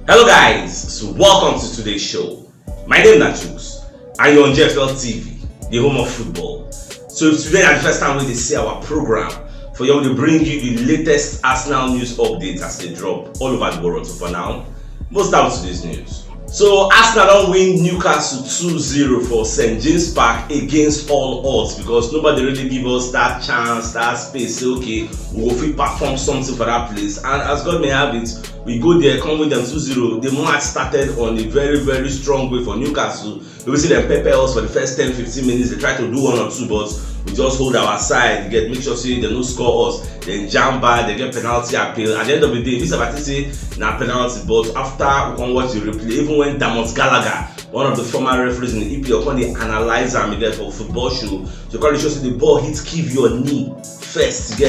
Hello guys, so welcome to today's show. My name is CHUKS and you're on JFL TV, the home of football. So if today is the first time we see our program, for you to bring you the latest Arsenal news updates as they drop all over the world. So for now, most down to this news. So Arsenal don't win Newcastle 2-0 for St. James Park against all odds because nobody really give us that chance, that space. Say okay, we will perform something for that place. And as God may have it, we go there, come with them 2-0. The match started on a very strong way for Newcastle. We see them pepper us for the first 10-15 minutes. They try to do one or two, but we just hold our side, make sure say they don't score us, then jam back, they get penalty appeal. At the end of the day, this about to say na penalty, but after we can watch the replay, even when Gallagher, one of the former referees in the EPL, can they analyze and get for football show, so can show say the ball hits give your knee first,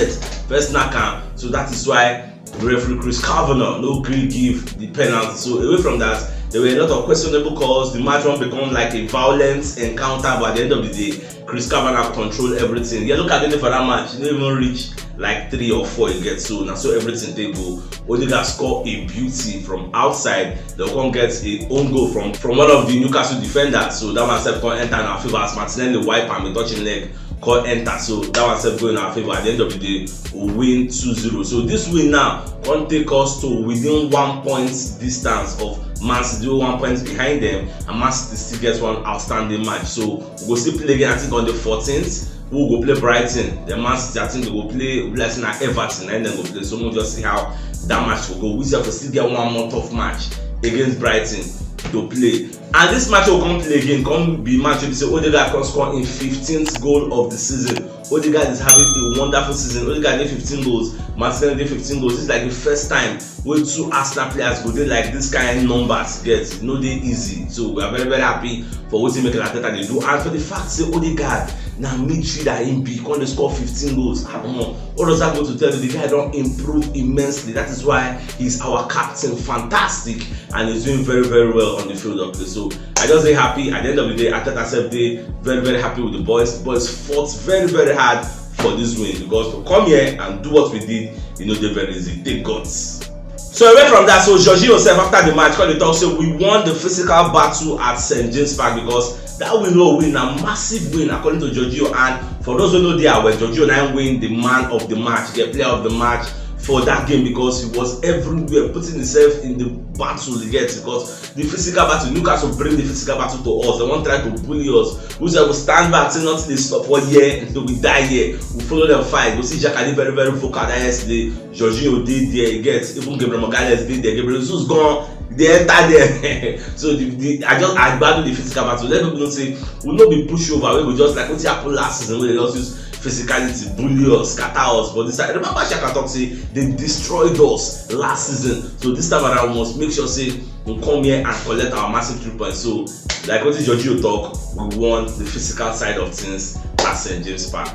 first knock. So that is why the referee Chris Kavanagh no gree give the penalty. So away from that, there were a lot of questionable calls. The match won't become like a violent encounter, but at the end of the day, Chris Kavanagh controlled everything. Yeah, look at it for that match. He didn't even reach like 3 or 4 it gets so now. So everything they go. Odegaard score a beauty from outside. They can't get a own goal from one of the Newcastle defenders. So that one self can't enter in our favor as Martinelli wipe and touching leg can't enter. So that one self go in our favor. At the end of the day, we win 2-0. So this win now can't take us to within 1 point distance of Man City, 1 point behind them, and Man City still gets one outstanding match. So we go still play again, I think on the 14th. We'll go play Brighton. The Man City, I think they will play Blessing at Everton, and then go play. So we'll just see how that match will go. We still get 1 month of match against Brighton to play. And this match will come play again, come be match where we say Odegaard can score in 15th goal of the season. Odegaard is having a wonderful season. Odegaard did 15 goals, Martinelli did 15 goals. This is like the first time when 2 Arsenal players go there like this kind of numbers get. No, they easy. So we are very happy for what Mikel Arteta they do. And for the fact say Odegaard now midfielder in B can score 15 goals. What does that go to tell you? The guy don't improve immensely. That is why he's our captain, fantastic, and he's doing very well on the field of play. So I just say happy. At the end of the day, Arteta said they very happy with the boys. The boys fought very hard for this win because to come here and do what we did, they're very easy. Take guts. So away from that, so Jorginho said after the match, when they talk, so we won the physical battle at St. James Park because that win, a massive win according to Jorginho. And for those who know there, when Jorginho now win the man of the match, the player of the match for that game because he was everywhere, putting himself in the battle because the physical battle, Newcastle bring the physical battle to us. They won't try to bully us. We will stand back, say nothing they stop for year until we die here. We follow them fight. We see Jacques very vocal that yesterday. Jorginho did there, even Gabriel Magalhaes did there. Gabriel Jesus gone. They enter there. So I battle the physical battle. Let people know say we will not be pushed over. We will just like what happened last season where they just use physicality, bully us, scatter us. But this time, remember Shaka talk say they destroyed us last season. So this time around we must make sure say we come here and collect our massive 3 points. So like what Jorginho talk, we won the physical side of things at St. James Park.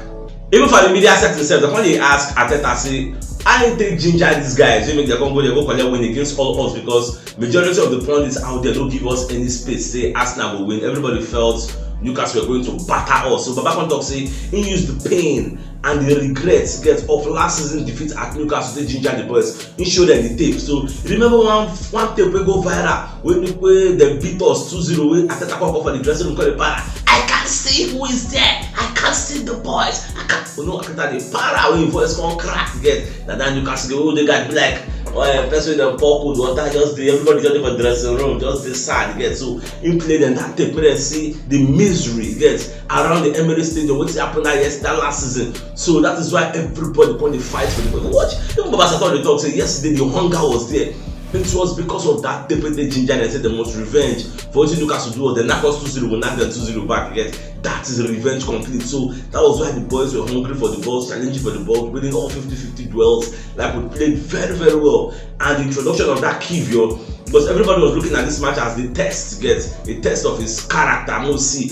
Even for the media set themselves, when they ask Arteta say, I didn't take ginger these guys. They make they go collect win against all odds because majority of the pundits out there don't give us any space. Say Arsenal will win. Everybody felt Newcastle were going to batter us. So Baba talk say he used the pain and the regrets of last season defeat at Newcastle. They ginger the boys. He showed them the tape. So remember one tape we go viral when they beat us 2-0. When Arteta come for the dressing room, call the para. I can't see who is there. I can't see the boys. I can't. You know, Arteta the para when voice come crack again. And then Newcastle go, they got like. Person with the pour cold water, just everybody just in the dressing room, just the sad so he played and that tape and see the misery around the Emirates Stadium, what happened that last season. So that is why everybody going to fight for the ball. Watch, even Baba Sato they talk say yesterday the hunger was there. It was because of that tape they ginger and said the most revenge for what Newcastle do. They knock us 2-0, we knock them 2-0 back again. That is a revenge complete. So that was why the boys were hungry for the ball, challenging for the ball, winning all 50-50 duels. Like we played very well. And the introduction of that Kivio, because everybody was looking at this match as the test, a test of his character. I'm gonna see.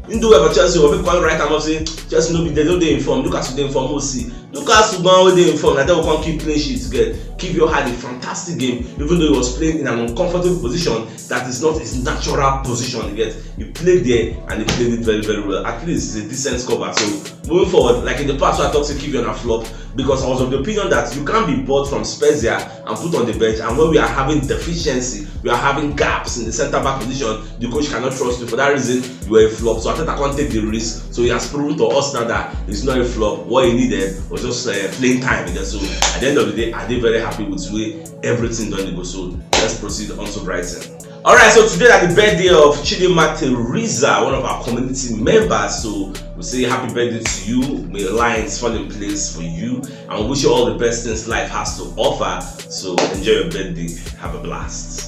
In the way for Chelsea, we quite right. I'm say Chelsea no be they don't inform. Newcastle they inform. We'll see. Newcastle gone they inform. That they will come keep playing shit together. Kivio had a fantastic game, even though he was playing in an uncomfortable position. That is not his natural position. He played there and he played it very well. At least it's a decent cover. So moving forward, like in the past, I talked to Kivio on a flop. because I was of the opinion that you can't be bought from Spezia and put on the bench, and when we are having deficiency, we are having gaps in the centre back position, the coach cannot trust you. For that reason, you are a flop. So Arteta can't take the risk. So he has proven to us now that he's not a flop. What he needed was just playing time. So at the end of the day, are they very happy with the way everything done go? So let's proceed on to Brighton. Alright, so today is the birthday of Chidinma Teresa, one of our community members. So we say happy birthday to you. May lines fall in place for you, and we wish you all the best things life has to offer. So enjoy your birthday, have a blast.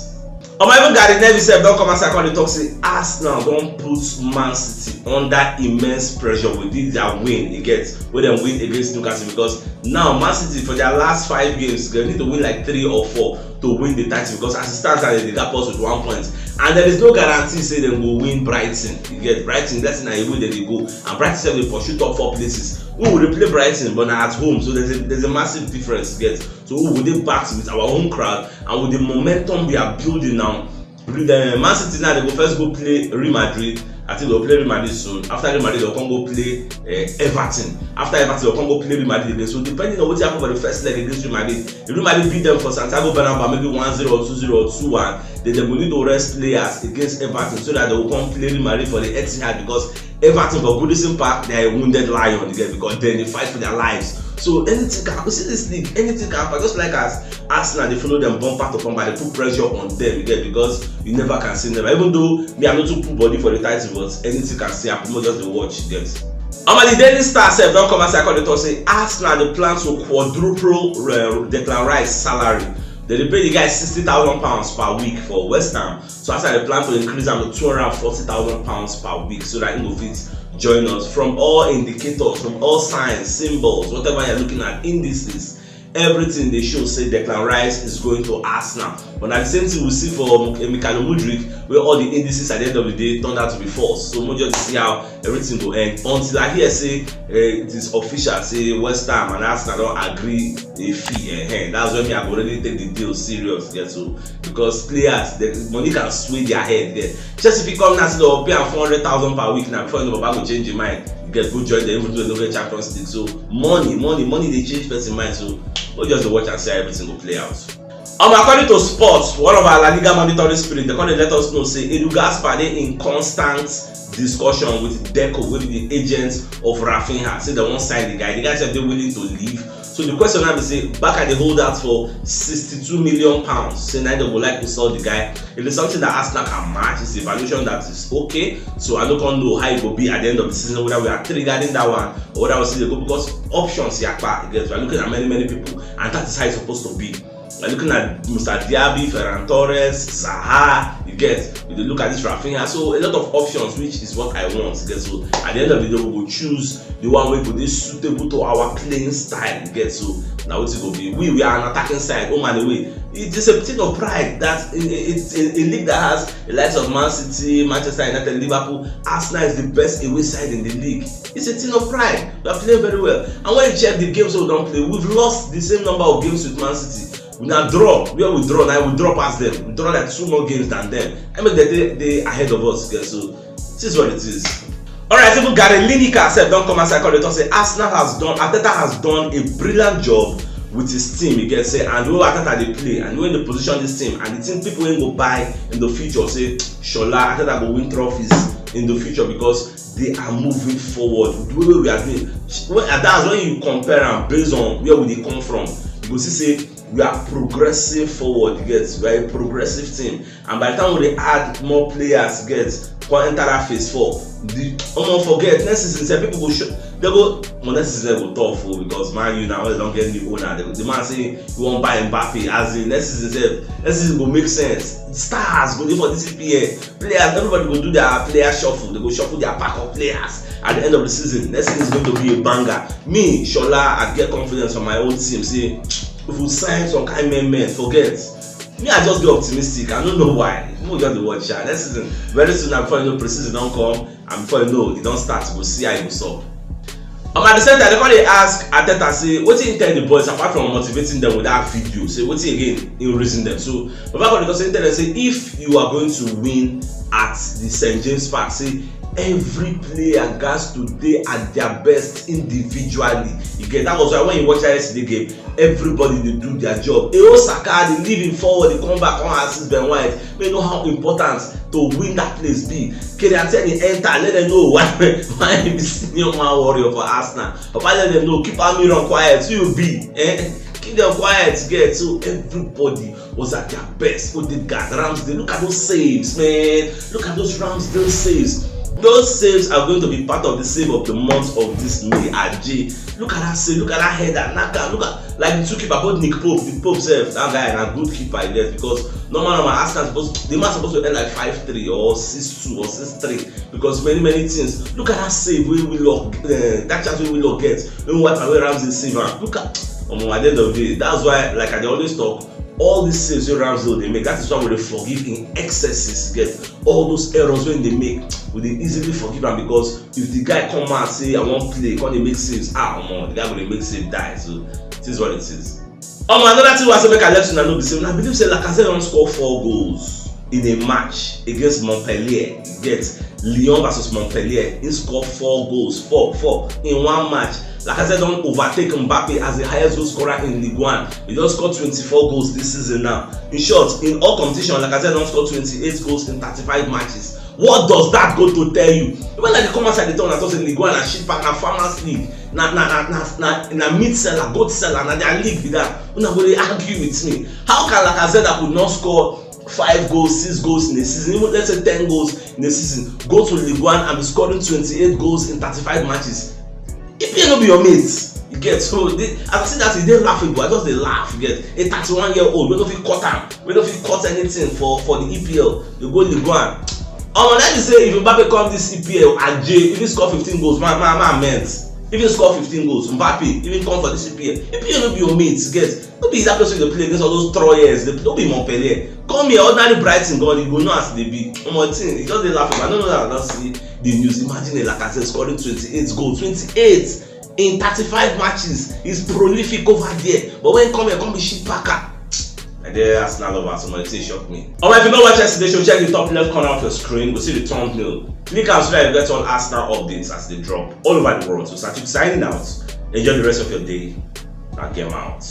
Even Gary Neville said, don't come and say, talk say Arsenal don't put Man City under immense pressure with their win. You get where they win against Newcastle, because now Man City for their last 5 games they need to win like 3 or 4 to win the title, because as it stands they gap us with 1 point, and there is no guarantee say they will win Brighton. You get Brighton, that's not a win, then they go, and Brighton said they pursue top 4 places. Who would play Brighton but at home? So there's a massive difference. Get so who would they back with our own crowd and with the momentum we are building now? The Man City now they go first go play Real Madrid. I think they'll play Real Madrid soon. After Real Madrid, they'll come go play Everton. After Everton, they'll come go play Real Madrid again. So depending on what happens for the first leg against Real Madrid, if Real Madrid beat them for Santiago Bernabeu maybe 1-0 or 2-0 or 2-1, then they will need to rest players against Everton so that they will come play Real Madrid for the Etihad, because Everton for Goodison Park they are a wounded lion again, because then they fight for their lives. So anything can happen. See this league, anything can happen. Just like as Arsenal, they follow them bumper to bumper, they put pressure on them again, because you never can say never. Even though me I'm not too put body for the title, but anything can still happen. Not just the watch, you get. The Daily Star said, don't come and say Arsenal they plan to quadruple Declan Rice salary. They pay the guy £60,000 per week for West Ham. So after they plan to increase them to £240,000 per week, so that he will fit join us. From all indicators, from all signs, symbols, whatever you're looking at, indices, everything they show say Declan Rice is going to Arsenal. But at the same thing we see for Mikhailo Mudryk, where all the indices at the end of the day turned out to be false. So we'll just see how everything will end until I hear say it is official, say West Ham and Arsenal don't agree a fee. That's when me have already take the deal serious. Yeah, so because players, the money can sway their head there. Just if you come now say they'll pay 400,000 per week now, before you know Baba will change your mind. You get good join them, even though they don't get Champions League. So money they change person's mind. So we'll just watch and see how everything will play out. According to Sports, one of our La Liga monitoring spirit, they let us know say Edu Gaspar they in constant discussion with Deco, with the agents of Rafinha. Say they won't sign the guy. The guy said they're willing to leave. So the question now is say back at the holdout for £62 million. Say now they would like to sell the guy. If it's something that Arsenal can match, it's a valuation that is okay. So I don't know how it will be at the end of the season, whether we are triggering that one or whether we see the go, because options here we are looking at many people, and that is how it's supposed to be. We're looking at Mr. Diaby, Ferran Torres, Zaha, you get. You look at this Rafinha, so a lot of options, which is what I want. You get. So at the end of the day, we will choose the one way to be suitable to our playing style. You get. So now what it will be? We are an attacking side. Oh man, way. It is a thing of pride that it's a league that has the likes of Man City, Manchester United, Liverpool. Arsenal is the best away side in the league. It's a thing of pride. We are playing very well. And when you check the games we don't play, we've lost the same number of games with Man City. We now draw. Where we draw now, we draw past them. We draw like 2 more games than them. I mean, they ahead of us. Okay? So this is what it is. Alright, even Gary Lineker said, don't come and say Arsenal Arteta has done a brilliant job with his team. You get say, and the way Arteta they play, and the way they position this team, and the team people ain't go buy in the future. Say Shola, Arteta go win trophies in the future because they are moving forward. The way we are doing, that's when you compare them based on where we come from. You go see say we are progressive forward. You get, we are a progressive team, and by the time we add more players, get enter that phase 4. Don't forget next season say people go show they go next season go tough because Man U now they don't get new owner. The man say we won't buy Mbappe, as in next season go make sense. Stars go for this EPL players, everybody go do their player shuffle. They go shuffle their pack of players at the end of the season. Next season is going to be a banger. Me Shola, I get confidence from my own team. Say if we sign some kind men, forget. Me, I just get optimistic. I don't know why. People just the watch. Next season, very soon, before you know, pre-season don't come, and before you know, it don't start. We'll see how it goes up. At the same time, they ask Arteta, say, what do you tell the boys apart from motivating them with that video? Say, what do you again in raising them? So, Baba tell them, say, if you are going to win at the St. James Park say every player gats to dey at their best individually. You get that was why when you watch that yesterday game, everybody dey do their job. Saka dey leave him forward, dey come back, come assist Ben White. Make know how important to win that place be. Kylian enter, let them know why he be senior man warrior for Arsenal. Papa let them know, keep Almiron quiet, who you be? Keep them quiet, get. So everybody was at their best. Odegaard, Ramsdale, look at those saves, man. Look at those Ramsdale saves. Those saves are going to be part of the save of the month of this May. Ajay, look at that save, look at that header, Naka, look at like the two keeper, both Nick Pope, the Pope self, that guy and a good keeper I guess, because normal Arsenal the match supposed to end like 5-3 or 6-2 or 6-3 because many things. Look at that save we look that chance we will get when we wipe away Ramsey save. Look at at the end of the day, that's why like I always talk. All these saves wey Ramsdale they make, that is why we dey forgive in excesses. Get all those errors when they make, we dey easily forgive am because if the guy come out say I wan play, come dey make saves, the guy go dey make save die. So it is what it is. Another thing wey I say make I let una know be say I believe say Lacazette don score 4 goals in a match against Montpellier. You get Lyon versus Montpellier, he scored 4 goals, 4 in one match. Lacazette don overtake Mbappe as the highest goal scorer in Ligue 1. He don score 24 goals this season now. In short, in all competition, Lacazette don score 28 goals in 35 matches. What does that go to tell you? Even like they come outside the town and talk say Ligue 1 and shit pack na farmers league, na meat seller, goat seller, na their league be that. Una go dey argue with me. How can Lacazette that could not score 5 goals, 6 goals in a season, even let's say 10 goals in a season, go to Ligue 1 and be scoring 28 goals in 35 matches? If you no be your mate, you get. So as I see that, he dey laughable. I just dey laugh. You get a 31-year-old, we don't fit cut am, we don't fit cut anything for the EPL. You go Ligue 1. Let me say if Mbappe come this EPL, Ajay, if he score 15 goals, man meant. If he score 15 goals, Mbappe, if he come for this EPL, no be your mate, you get. No be that person dey play against all those Troyers, no be Montpellier. Come here, ordinary Brighton, God, you go know as they be. Thing, he just dey laughing. I don't know that I don't see the news. Imagine a Lacazette scoring 28 goals, 28 in 35 matches. He's prolific over there. But when he come be shit packer. And there Arsenal lovers, so it shocked me. Alright, if you know what yesterday show, check the top left corner of your screen. We'll see the thumbnail. Click and subscribe to get all Arsenal updates as they drop all over the world. So start signing out. Enjoy the rest of your day and get out.